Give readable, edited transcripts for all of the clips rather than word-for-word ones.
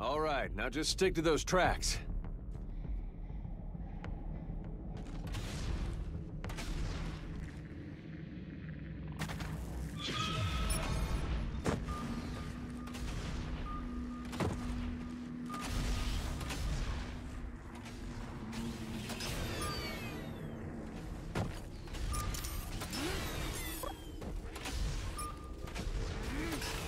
All right, now just stick to those tracks.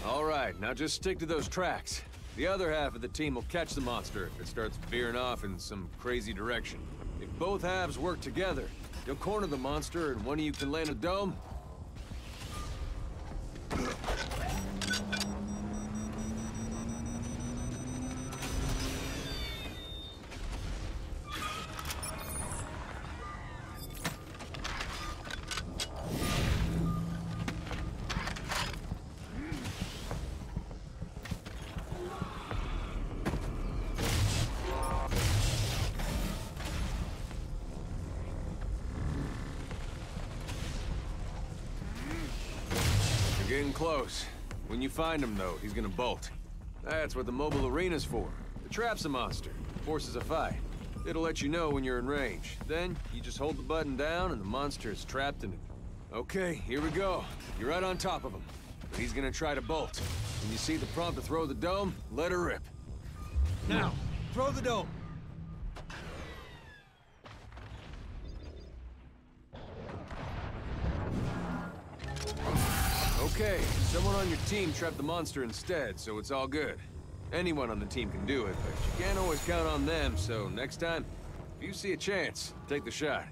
All right, now just stick to those tracks. The other half of the team will catch the monster if it starts veering off in some crazy direction. If both halves work together, you'll corner the monster and one of you can land a dome. Getting close. When you find him, though, he's gonna bolt. That's what the mobile arena's for. It traps a monster, forces a fight. It'll let you know when you're in range. Then, you just hold the button down and the monster is trapped in it. Okay, here we go. You're right on top of him. But he's gonna try to bolt. When you see the prompt to throw the dome, let her rip. Now, throw the dome! Okay, someone on your team trapped the monster instead, so it's all good. Anyone on the team can do it, but you can't always count on them, so next time, if you see a chance, take the shot.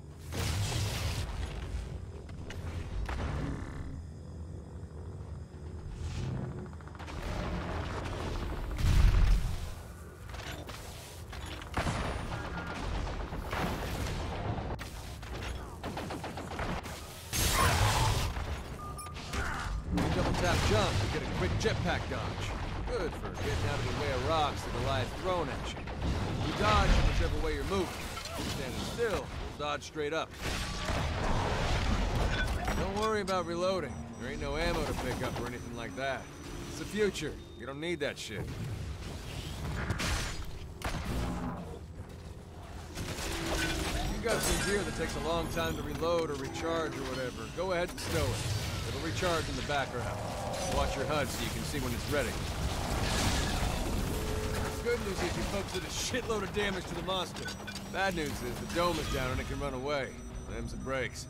Tap jump to get a quick jetpack dodge. Good for getting out of the way of rocks that are live thrown at you. You dodge whichever way you're moving. If you're standing still, you'll dodge straight up. Don't worry about reloading. There ain't no ammo to pick up or anything like that. It's the future. You don't need that shit. You got some gear that takes a long time to reload or recharge or whatever. Go ahead and stow it. It'll recharge in the background. Watch your HUD so you can see when it's ready. Good news is you folks did a shitload of damage to the monster. Bad news is the dome is down and it can run away. Them's the breaks.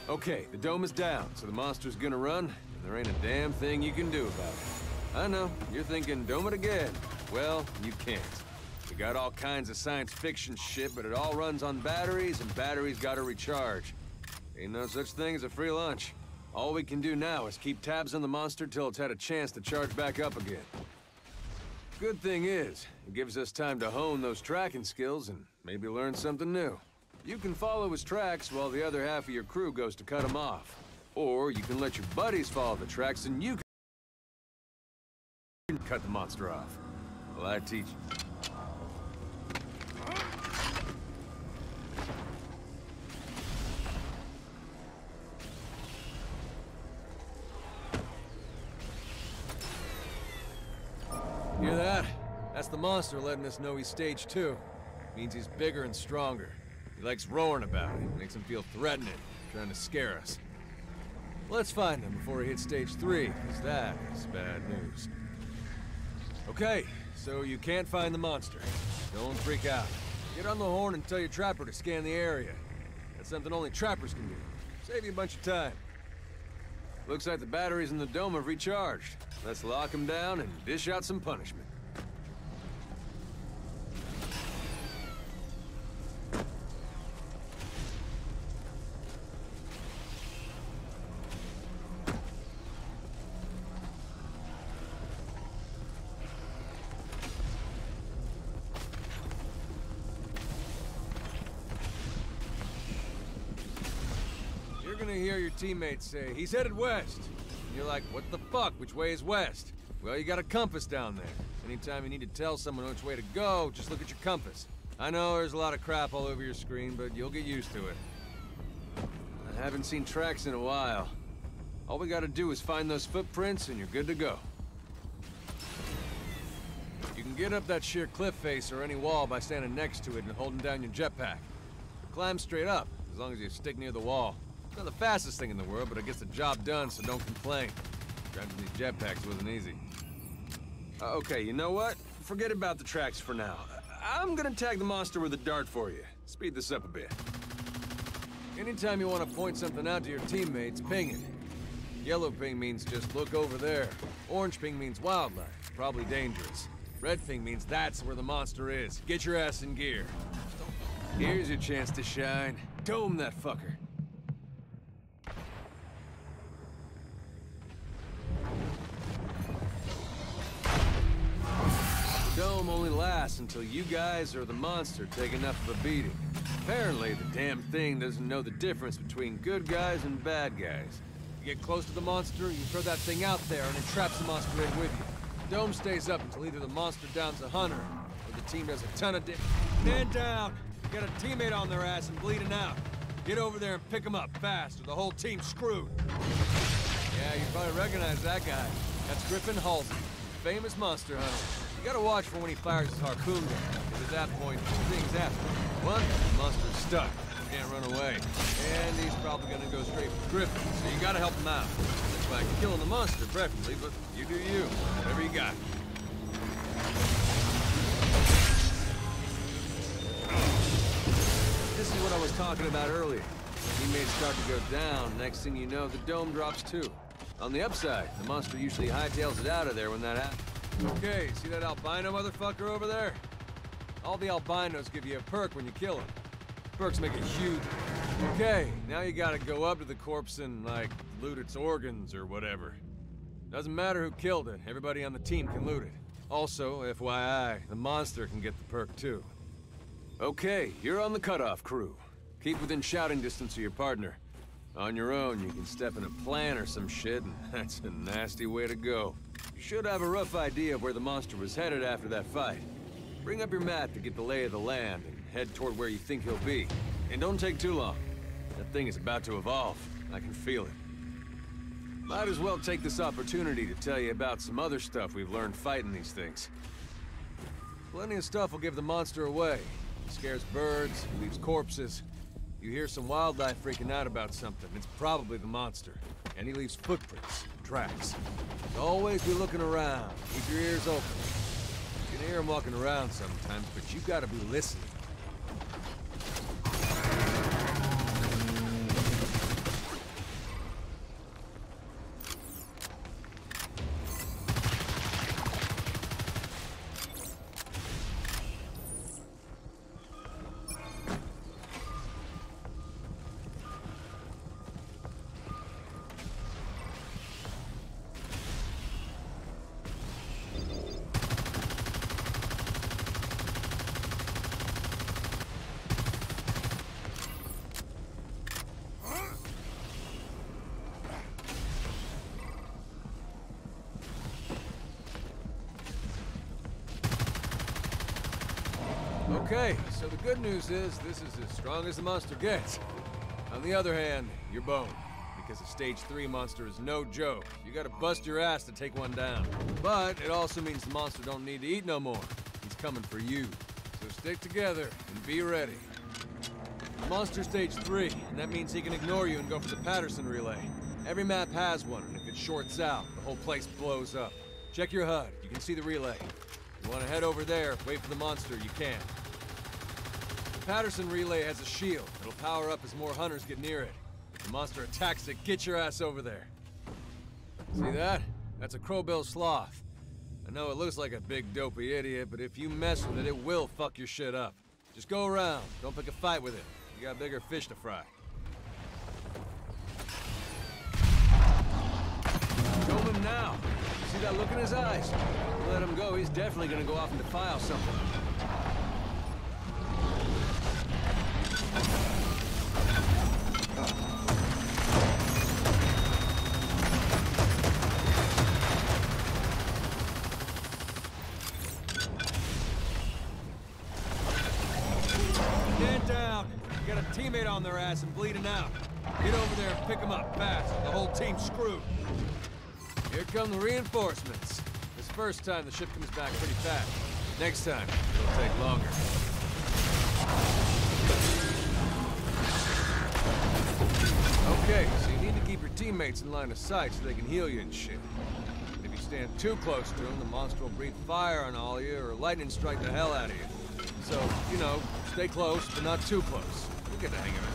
Okay, the dome is down, so the monster's gonna run, and there ain't a damn thing you can do about it. I know, you're thinking, dome it again. Well, you can't. We got all kinds of science fiction shit, but it all runs on batteries, and batteries gotta recharge. Ain't no such thing as a free lunch. All we can do now is keep tabs on the monster till it's had a chance to charge back up again. Good thing is, it gives us time to hone those tracking skills and maybe learn something new. You can follow his tracks while the other half of your crew goes to cut him off. Or you can let your buddies follow the tracks and you can cut the monster off. Well, I teach you. Hear that? That's the monster letting us know he's stage 2. Means he's bigger and stronger. He likes roaring about it. Makes him feel threatening, trying to scare us. Let's find him before he hits stage 3, because that is bad news. Okay, so you can't find the monster. Don't freak out. Get on the horn and tell your trapper to scan the area. That's something only trappers can do. Save you a bunch of time. Looks like the batteries in the dome have recharged. Let's lock them down and dish out some punishment. You're gonna hear your teammates say, "He's headed west." And you're like, "What the fuck? Which way is west?" Well, you got a compass down there. Anytime you need to tell someone which way to go, just look at your compass. I know there's a lot of crap all over your screen, but you'll get used to it. I haven't seen tracks in a while. All we gotta do is find those footprints and you're good to go. You can can get up that sheer cliff face or any wall by standing next to it and holding down your jetpack. Climb straight up, as long as you stick near the wall. It's not the fastest thing in the world, but it gets the job done, so don't complain. Driving these jetpacks wasn't easy. Okay, you know what? Forget about the tracks for now. I'm gonna tag the monster with a dart for you. Speed this up a bit. Anytime you want to point something out to your teammates, ping it. Yellow ping means just look over there. Orange ping means wildlife, probably dangerous. Red ping means that's where the monster is. Get your ass in gear. Here's your chance to shine. Dome that fucker. The dome only lasts until you guys or the monster take enough of a beating. Apparently, the damn thing doesn't know the difference between good guys and bad guys. You get close to the monster, you throw that thing out there, and it traps the monster in with you. The dome stays up until either the monster downs a hunter, or the team does a ton of Man down! You got a teammate on their ass and bleeding out. Get over there and pick him up fast, or the whole team's screwed. Yeah, you probably recognize that guy. That's Griffin Halsey, famous monster hunter. You gotta watch for when he fires his harpoon gun, because at that point, two things happen. One, the monster's stuck, can't run away. And he's probably gonna go straight for Griffin, so you gotta help him out. That's by killing the monster, preferably, but you do you. Whatever you got. This is what I was talking about earlier. Teammates start to go down, next thing you know, the dome drops too. On the upside, the monster usually hightails it out of there when that happens. Okay, see that albino motherfucker over there? All the albinos give you a perk when you kill him. Perks make it huge. Okay, now you gotta go up to the corpse and, like, loot its organs or whatever. Doesn't matter who killed it, everybody on the team can loot it. Also, FYI, the monster can get the perk too. Okay, you're on the cutoff crew. Keep within shouting distance of your partner. On your own, you can step in a plan or some shit, and that's a nasty way to go. You should have a rough idea of where the monster was headed after that fight. Bring up your map to get the lay of the land, and head toward where you think he'll be. And don't take too long. That thing is about to evolve. I can feel it. Might as well take this opportunity to tell you about some other stuff we've learned fighting these things. Plenty of stuff will give the monster away. He scares birds, he leaves corpses. You hear some wildlife freaking out about something, it's probably the monster. And he leaves footprints, tracks. So always be looking around, keep your ears open. You can hear him walking around sometimes, but you gotta be listening. Okay, so the good news is this is as strong as the monster gets. On the other hand, you're boned. Because a stage 3 monster is no joke. You gotta bust your ass to take one down. But it also means the monster don't need to eat no more. He's coming for you. So stick together and be ready. The monster's stage 3, and that means he can ignore you and go for the Patterson relay. Every map has one, and if it shorts out, the whole place blows up. Check your HUD. You can see the relay. If you want to head over there, wait for the monster, you can. The Patterson relay has a shield. It'll power up as more hunters get near it. If the monster attacks it, get your ass over there. See that? That's a Crowbill sloth. I know it looks like a big dopey idiot, but if you mess with it, it will fuck your shit up. Just go around. Don't pick a fight with it. You got bigger fish to fry. Dome him now. See that look in his eyes? You let him go, he's definitely gonna go off and defile something. Stand down. You got a teammate on their ass and bleeding out. Get over there and pick him up fast. The whole team's screwed. Here come the reinforcements. This first time, the ship comes back pretty fast. Next time, it'll take longer. Okay, so you need to keep your teammates in line of sight so they can heal you and shit. And if you stand too close to them, the monster will breathe fire on all of you or lightning strike the hell out of you. So, you know, stay close, but not too close. You'll get the hang of it.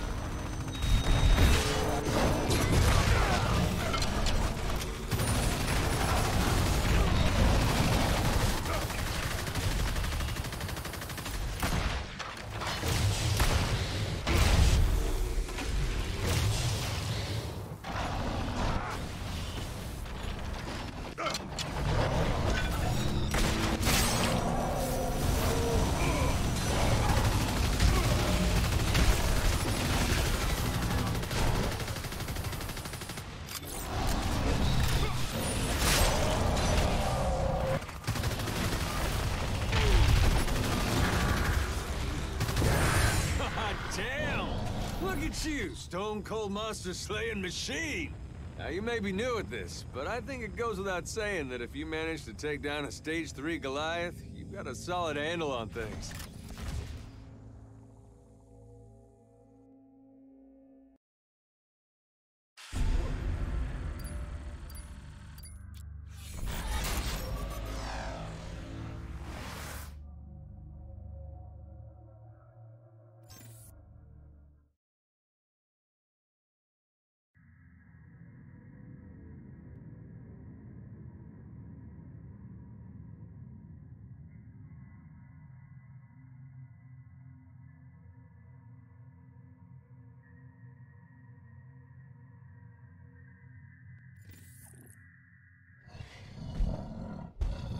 Look at you, Stone Cold Monster Slaying Machine! Now, you may be new at this, but I think it goes without saying that if you manage to take down a Stage 3 Goliath, you've got a solid handle on things.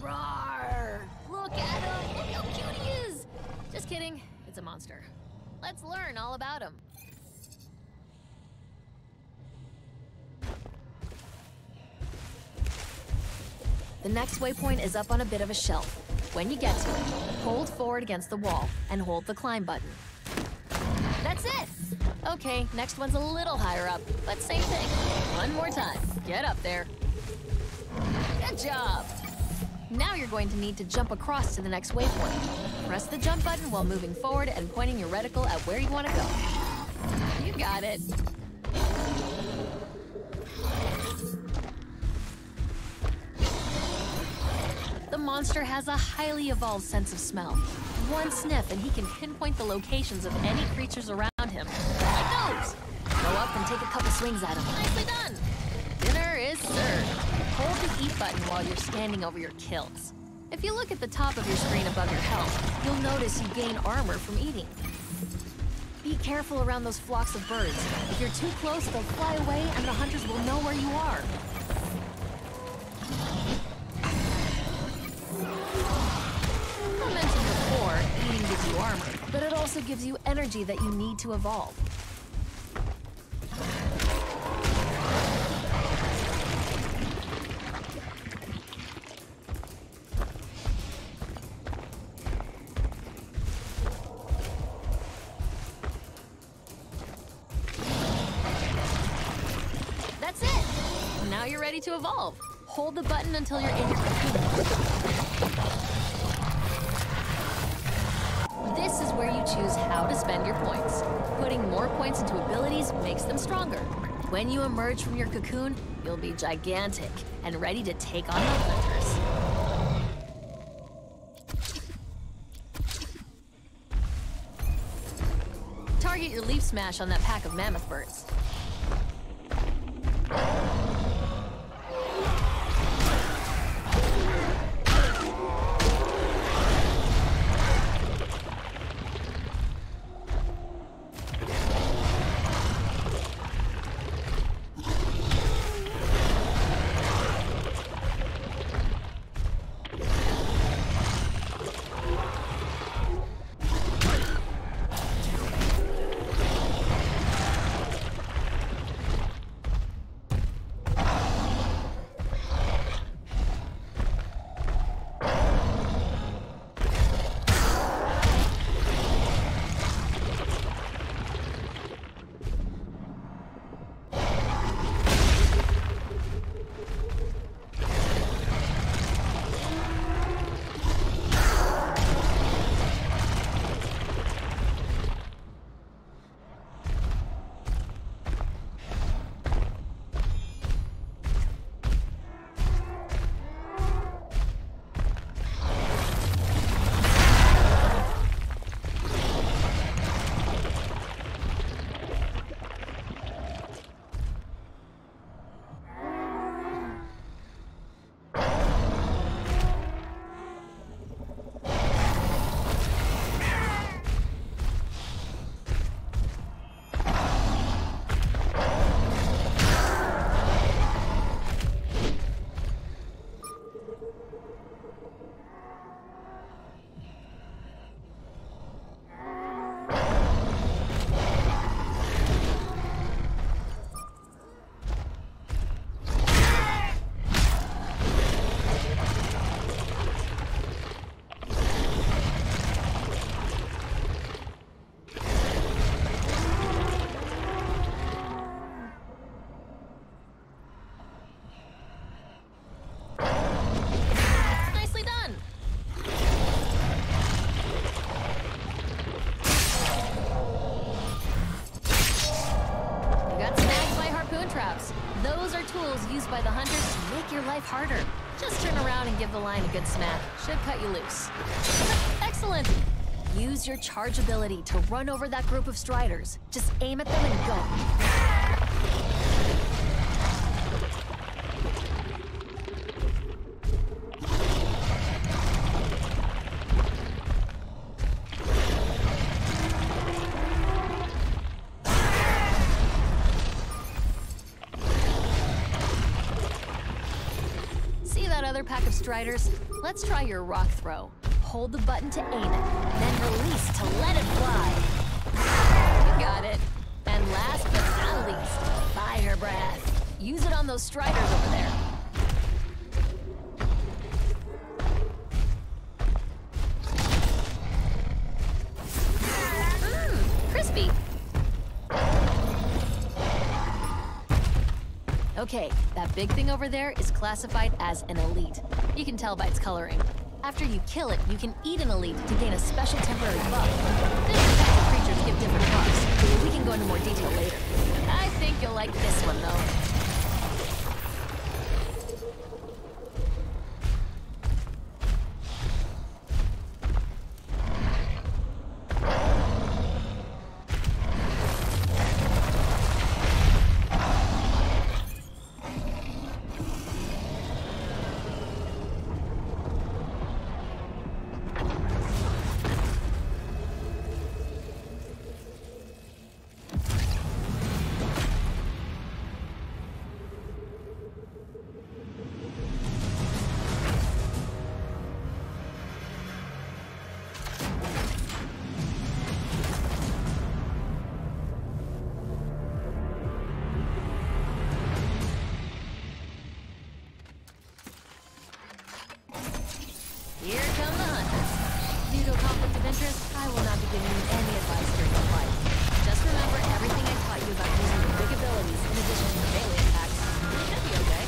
Roar! Look at him! Look how cute he is! Just kidding, it's a monster. Let's learn all about him. The next waypoint is up on a bit of a shelf. When you get to it, hold forward against the wall and hold the climb button. That's it! Okay, next one's a little higher up, but same thing. One more time. Get up there. Good job! Now you're going to need to jump across to the next waypoint. Press the jump button while moving forward and pointing your reticle at where you want to go. You got it. The monster has a highly evolved sense of smell. One sniff and he can pinpoint the locations of any creatures around him. Like those! Go up and take a couple swings at him. Nicely done! Dinner is served. Hold the eat button while you're scanning over your kills. If you look at the top of your screen above your health, you'll notice you gain armor from eating. Be careful around those flocks of birds. If you're too close, they'll fly away and the hunters will know where you are. I mentioned before, eating gives you armor, but it also gives you energy that you need to evolve. That's it! Now you're ready to evolve. Hold the button until you're in your cocoon. This is where you choose how to spend your points. Putting more points into abilities makes them stronger. When you emerge from your cocoon, you'll be gigantic and ready to take on the hunters. Target your leaf smash on that pack of mammoth birds. harpoon traps. Those are tools used by the hunters to make your life harder. Just turn around and give the line a good smack. Should cut you loose. Excellent! Use your charge ability to run over that group of striders. Just aim at them and go. Other pack of striders, let's try your rock throw. Hold the button to aim it, then release to let it fly. You got it. And last but not least, fire breath. Use it on those striders over there. Crispy. Okay, that big thing over there is classified as an elite. You can tell by its coloring. After you kill it, you can eat an elite to gain a special temporary buff. Different types of creatures give different buffs. We can go into more detail later. I think you'll like this one, though. Here come the hunters. Due to a conflict of interest, I will not be giving you any advice during the fight. Just remember everything I taught you about using the big abilities in addition to the melee attacks. You should be okay.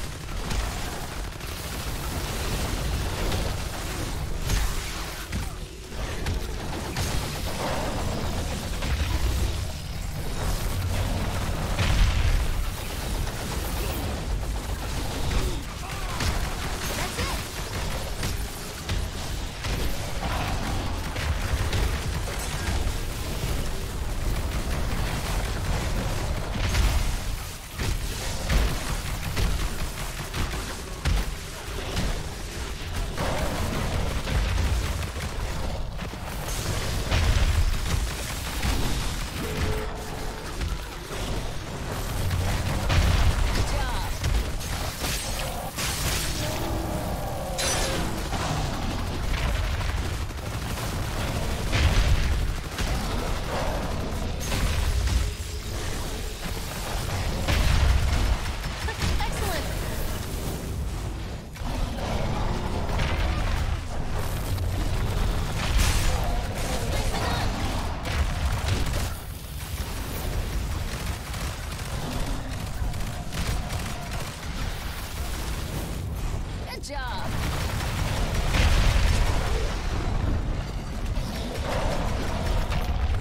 Job.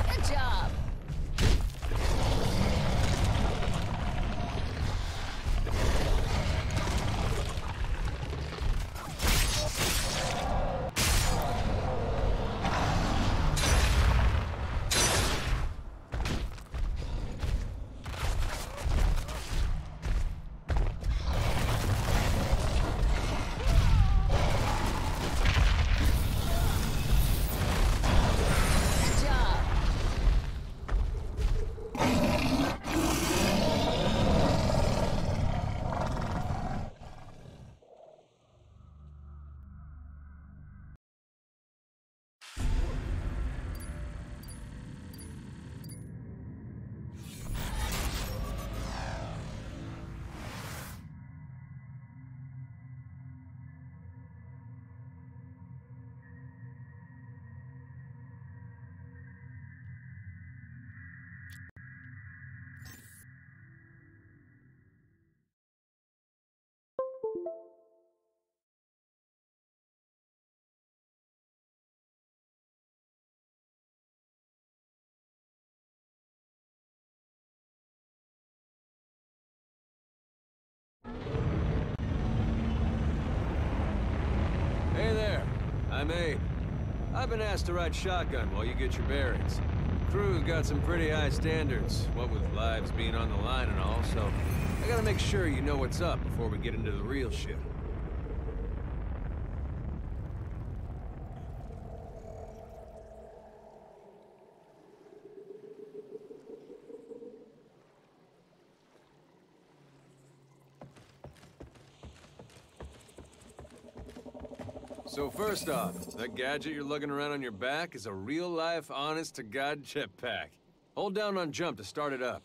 Good job. I'm Abe. I've been asked to ride shotgun while you get your bearings. Crew's got some pretty high standards, what with lives being on the line and all, so I gotta make sure you know what's up before we get into the real shit. So first off, that gadget you're lugging around on your back is a real-life, honest-to-God jetpack. Hold down on jump to start it up.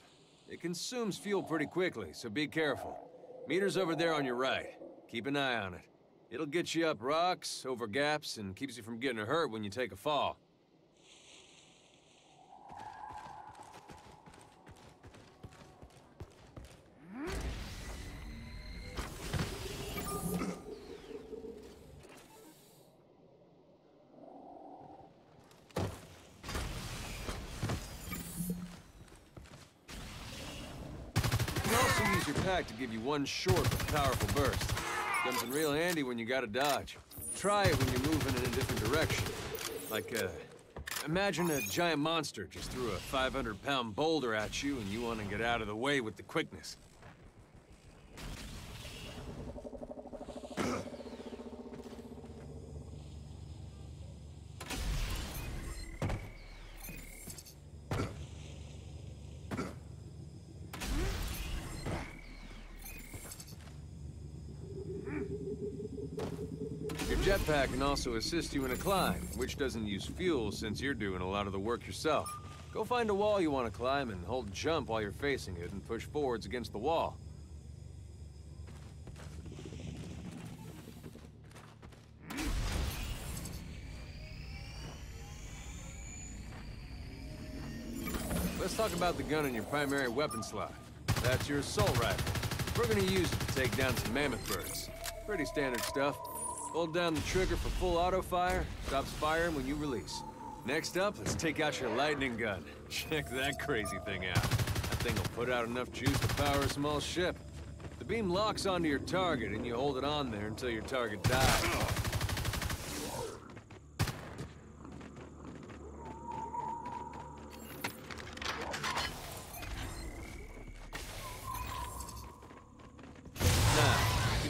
It consumes fuel pretty quickly, so be careful. Meter's over there on your right. Keep an eye on it. It'll get you up rocks, over gaps, and keeps you from getting hurt when you take a fall. Your pack to give you one short but powerful burst. Comes in real handy when you gotta dodge. Try it when you're moving in a different direction. Like, imagine a giant monster just threw a 500-pound boulder at you and you want to get out of the way with the quickness. Your jetpack can also assist you in a climb, which doesn't use fuel since you're doing a lot of the work yourself. Go find a wall you want to climb and hold jump while you're facing it and push forwards against the wall. Let's talk about the gun in your primary weapon slot. That's your assault rifle. We're gonna use it to take down some mammoth birds. Pretty standard stuff. Hold down the trigger for full auto fire, stops firing when you release. Next up, let's take out your lightning gun. Check that crazy thing out. That thing will put out enough juice to power a small ship. The beam locks onto your target and you hold it on there until your target dies.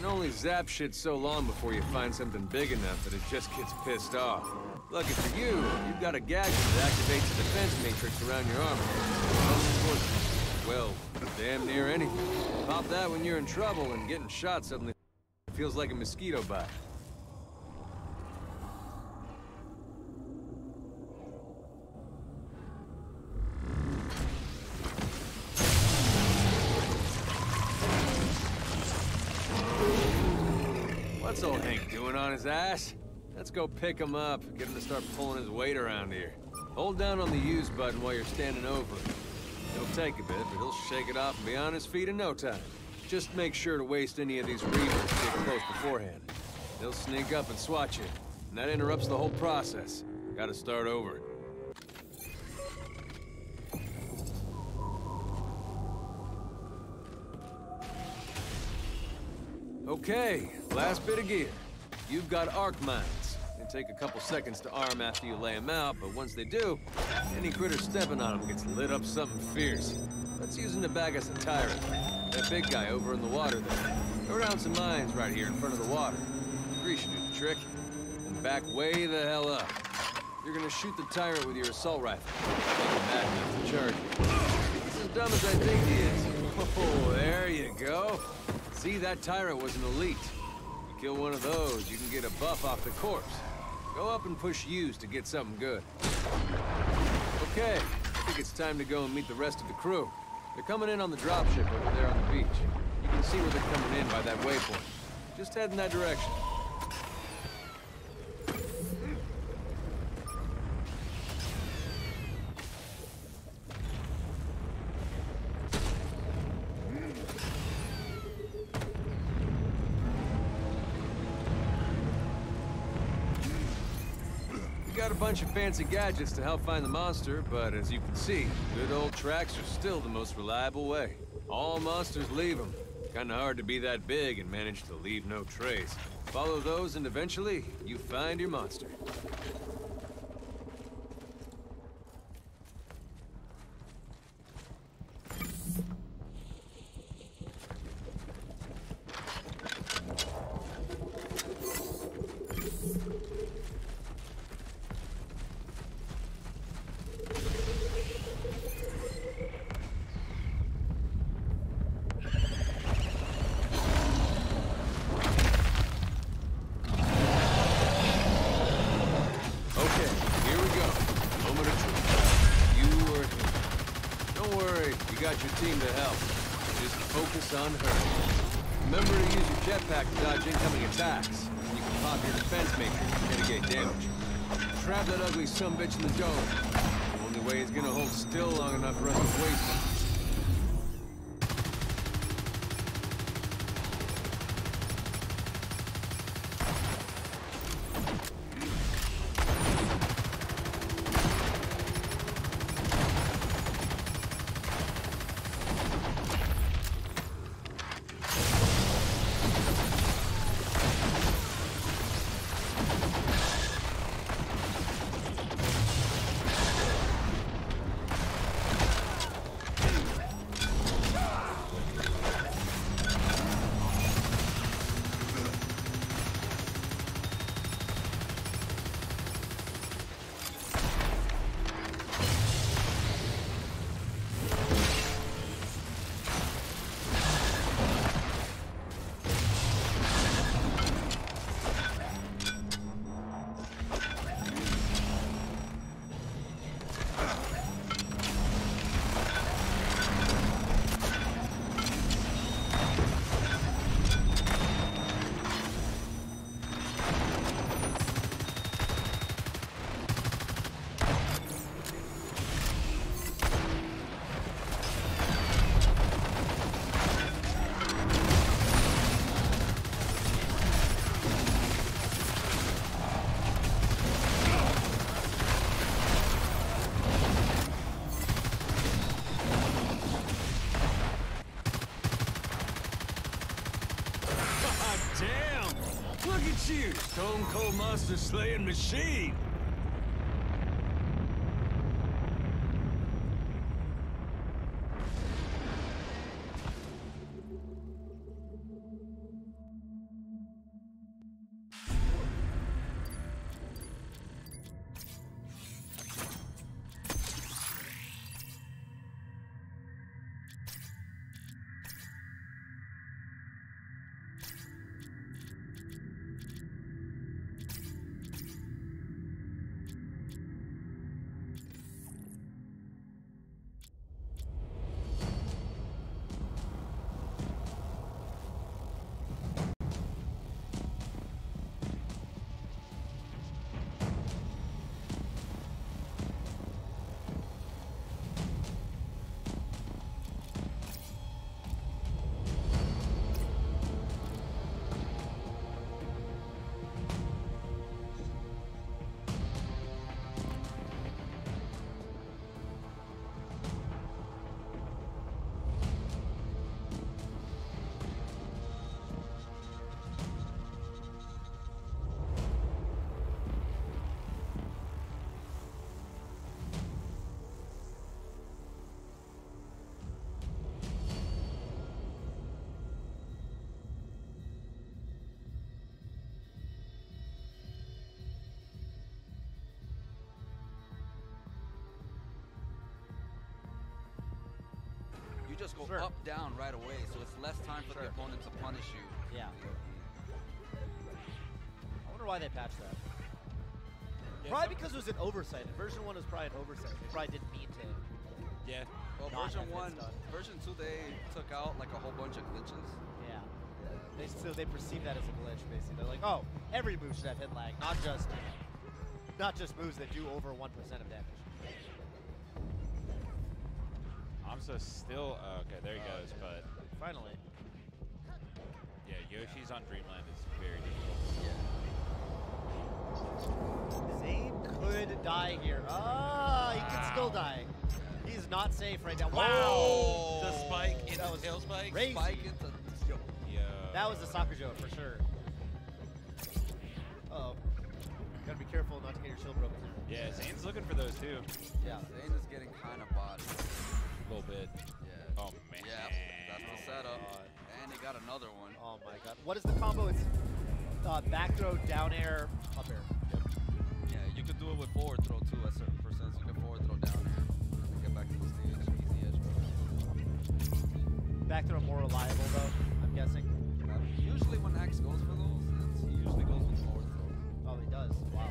Only zap shit so long before you find something big enough that it just gets pissed off. Lucky for you, you've got a gadget that activates the defense matrix around your armor. Well, damn near anything. Pop that when you're in trouble and getting shot suddenly feels like a mosquito bite. What's old Hank doing on his ass? Let's go pick him up, get him to start pulling his weight around here. Hold down on the use button while you're standing over him. It'll take a bit, but he'll shake it off and be on his feet in no time. Just make sure to waste any of these reavers to get close beforehand. They'll sneak up and swat you, and that interrupts the whole process. Gotta start over. Okay, last bit of gear. You've got arc mines. They take a couple seconds to arm after you lay them out, but once they do, any critter stepping on them gets lit up something fierce. Let's use them to bag us a tyrant. That big guy over in the water there. Throw down some mines right here in front of the water. Grease should do the trick. And back way the hell up. You're gonna shoot the tyrant with your assault rifle. Make him mad enough to charge you. He's as dumb as I think he is. Oh, there you go. See, that tyrant was an elite. You kill one of those, you can get a buff off the corpse. Go up and push U's to get something good. Okay, I think it's time to go and meet the rest of the crew. They're coming in on the dropship over there on the beach. You can see where they're coming in by that waypoint. Just head in that direction. Got a bunch of fancy gadgets to help find the monster, but as you can see, good old tracks are still the most reliable way. All monsters leave them. Kinda hard to be that big and manage to leave no trace. Follow those and eventually, you find your monster. Your team to help. Just focus on her. Remember to use your jetpack to dodge incoming attacks. You can pop your defense matrix to mitigate damage. Trap that ugly sumbitch in the dome. The only way he's gonna hold still long enough for us to waste him. Look at you, Stone Cold Monster Slaying Machine! You just go up, down right away, so it's less time for the opponent to punish you. Yeah. I wonder why they patched that. Yeah, probably because it was an oversight. Version 1 was probably an oversight. They probably didn't mean to. Yeah. Well, version 2, they took out like a whole bunch of glitches. Yeah. They perceive that as a glitch, basically. They're like, oh, every move should have hit lag, not just moves that do over 1% of damage. Hamza's still okay. There he goes, but finally, yeah, Yoshi's on Dreamland is very difficult. Zane could die here. Ah, he could still die. He's not safe right now. Wow! The spike into tail spike. Crazy. Spike into That was the Sakujo for sure. Uh-oh. Gotta be careful not to get your shield broken. Yeah, Zane's looking for those too. Yeah, Zane is getting kind of bodied. A little bit. Yeah. Oh man. Yeah, that's the setup. And he got another one. Oh my god. What is the combo? It's back throw, down air, up air. Yeah, you could do it with forward throw too at certain percents. You can forward throw down air to get back to the stage. Easy edge. Back throw more reliable though, I'm guessing. Usually when Axe goes for those, he usually goes with forward throw. Oh, he does. Wow.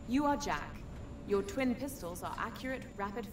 You are Jack. Your twin pistols are accurate, rapid-fire